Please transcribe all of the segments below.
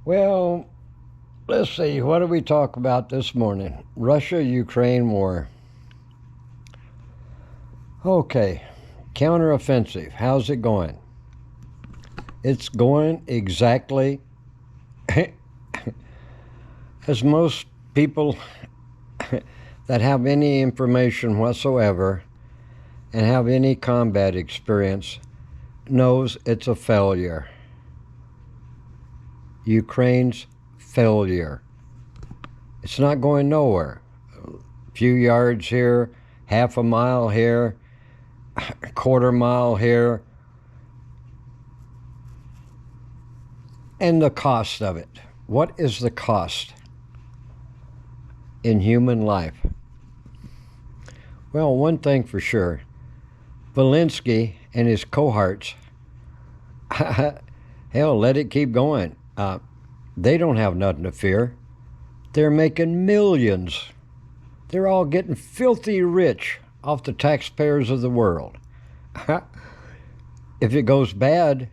Well, let's see. What do we talk about this morning? Russia-Ukraine war. Okay, counteroffensive. How's it going? It's going exactly as most people that have any information whatsoever and have any combat experience knows it's a failure. Ukraine's failure. It's not going nowhere. A few yards here, half a mile here, a quarter mile here. And the cost of it. What is the cost in human life? Well, one thing for sure, Zelensky and his cohorts, hell, let it keep going. They don't have nothing to fear. They're making millions. They're all getting filthy rich off the taxpayers of the world. If it goes bad,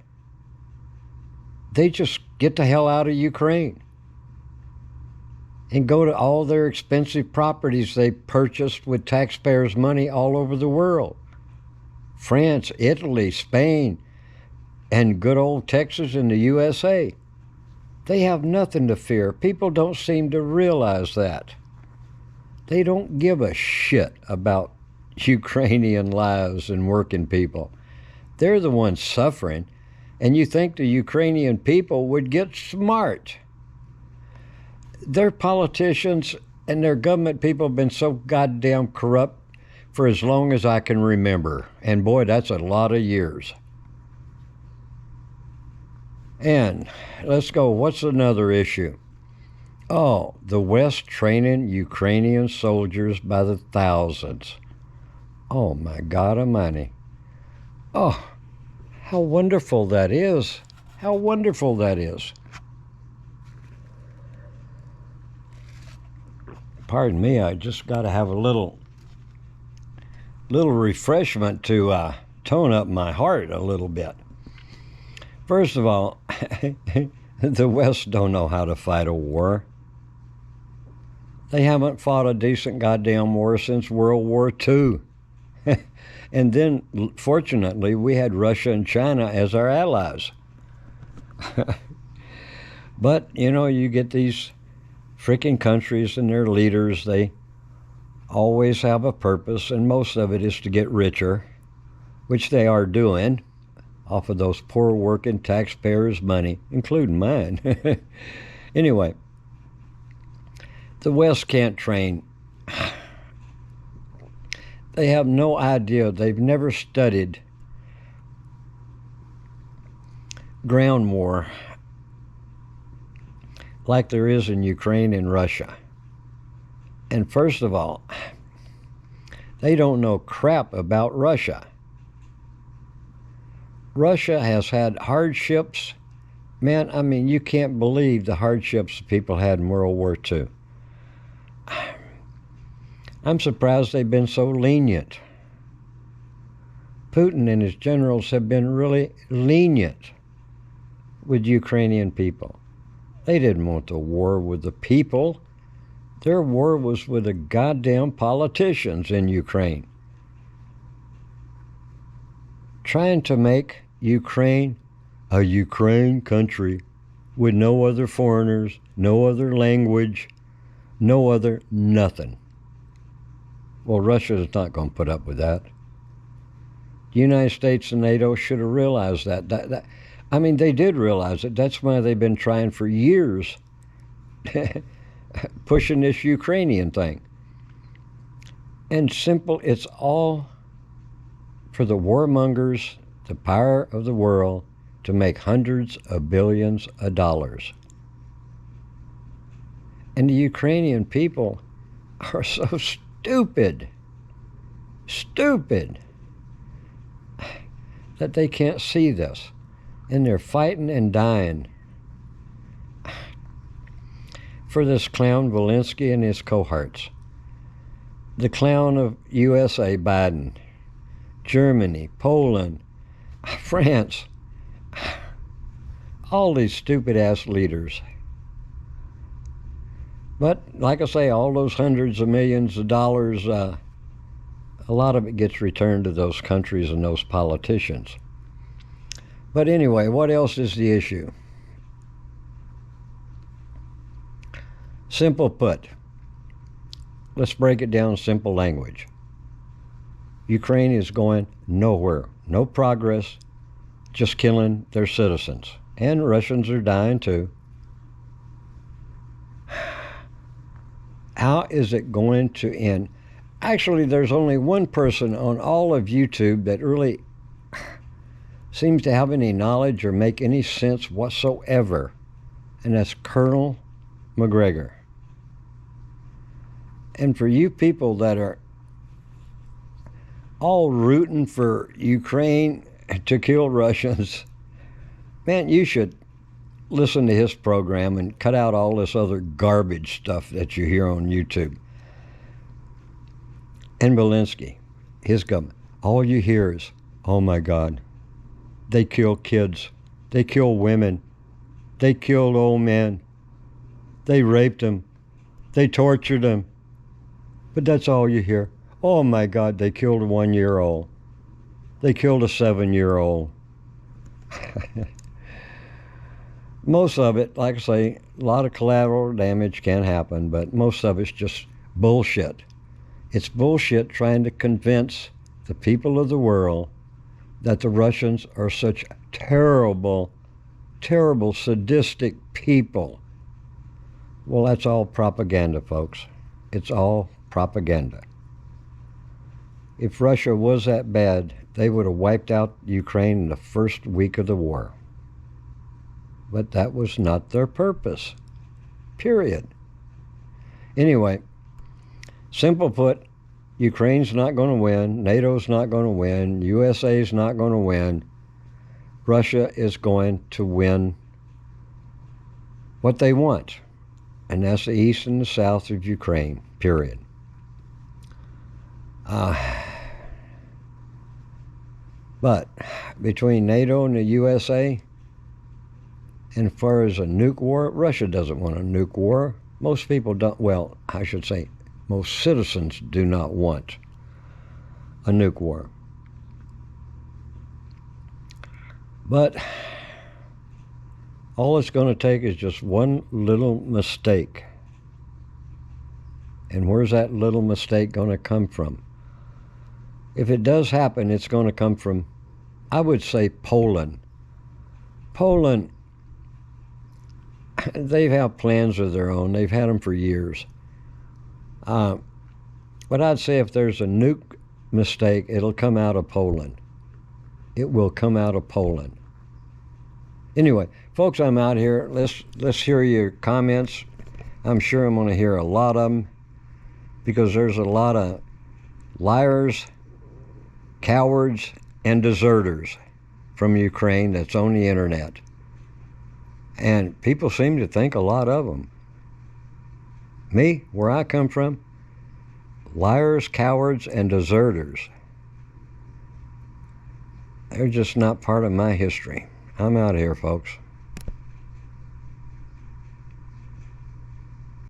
they just get the hell out of Ukraine and go to all their expensive properties they purchased with taxpayers' money all over the world. France, Italy, Spain, and good old Texas and the USA. They have nothing to fear. People don't seem to realize that. They don't give a shit about Ukrainian lives and working people. They're the ones suffering, and you think the Ukrainian people would get smart. Their politicians and their government people have been so goddamn corrupt for as long as I can remember. And boy, that's a lot of years. And let's go, what's another issue? Oh, the West training Ukrainian soldiers by the thousands. Oh my God Almighty. Oh, how wonderful that is. How wonderful that is. Pardon me, I just got to have a little refreshment to tone up my heart a little bit. First of all, the West don't know how to fight a war. They haven't fought a decent goddamn war since World War II. And then, fortunately, we had Russia and China as our allies. But, you know, you get these freaking countries and their leaders, they always have a purpose, and most of it is to get richer, which they are doing off of those poor working taxpayers' money, including mine. Anyway, the West can't train. They have no idea. They've never studied ground war like there is in Ukraine and Russia. And first of all, they don't know crap about Russia. Russia has had hardships. Man, I mean, you can't believe the hardships people had in World War II. I'm surprised they've been so lenient. Putin and his generals have been really lenient with Ukrainian people. They didn't want the war with the people. Their war was with the goddamn politicians in Ukraine, trying to make Ukraine a Ukraine country with no other foreigners, no other language, no other nothing. Well, Russia is not going to put up with that. The United States and NATO should have realized that. I mean, they did realize it. That's why they've been trying for years pushing this Ukrainian thing. And simple, it's all for the warmongers, the power of the world, to make hundreds of billions of dollars. And the Ukrainian people are so stupid that they can't see this. And they're fighting and dying for this clown Zelensky and his cohorts. The clown of USA, Biden, Germany, Poland, France, all these stupid-ass leaders But like I say, all those hundreds of millions of dollars, a lot of it gets returned to those countries and those politicians. But anyway, what else is the issue? Simple put, let's break it down simple language. Ukraine is going nowhere, no progress, just killing their citizens. And Russians are dying too. How is it going to end? Actually, there's only one person on all of YouTube that really seems to have any knowledge or make any sense whatsoever, and that's Colonel McGregor. And for you people that are all rooting for Ukraine to kill Russians, man, you should listen to his program and cut out all this other garbage stuff that you hear on YouTube. And Zelensky, his government, all you hear is, oh my God, they kill kids, they kill women, they killed old men, they raped them, they tortured them. But that's all you hear. Oh my God, they killed a 1-year-old. They killed a 7-year-old. Most of it, like I say, a lot of collateral damage can happen, but most of it's just bullshit. It's bullshit trying to convince the people of the world that the Russians are such terrible, terrible, sadistic people. Well, that's all propaganda, folks. It's all propaganda. If Russia was that bad, they would have wiped out Ukraine in the first week of the war. But that was not their purpose. Period. Anyway, simple put, Ukraine's not going to win, NATO's not going to win, USA's not going to win. Russia is going to win what they want, and that's the east and the south of Ukraine, period. But between NATO and the USA, and as far as a nuke war, Russia doesn't want a nuke war. Most people don't, well, I should say, most citizens do not want a nuke war. But all it's going to take is just one little mistake. And where's that little mistake going to come from? If it does happen, it's going to come from, I would say, Poland. Poland, they have plans of their own. They've had them for years. But I'd say if there's a nuke mistake, it'll come out of Poland. It will come out of Poland. Anyway, folks, I'm out here. Let's hear your comments. I'm sure I'm going to hear a lot of them because there's a lot of liars, cowards, and deserters from Ukraine that's on the internet. And people seem to think a lot of them. Me, where I come from, liars, cowards, and deserters. They're just not part of my history. I'm out of here, folks.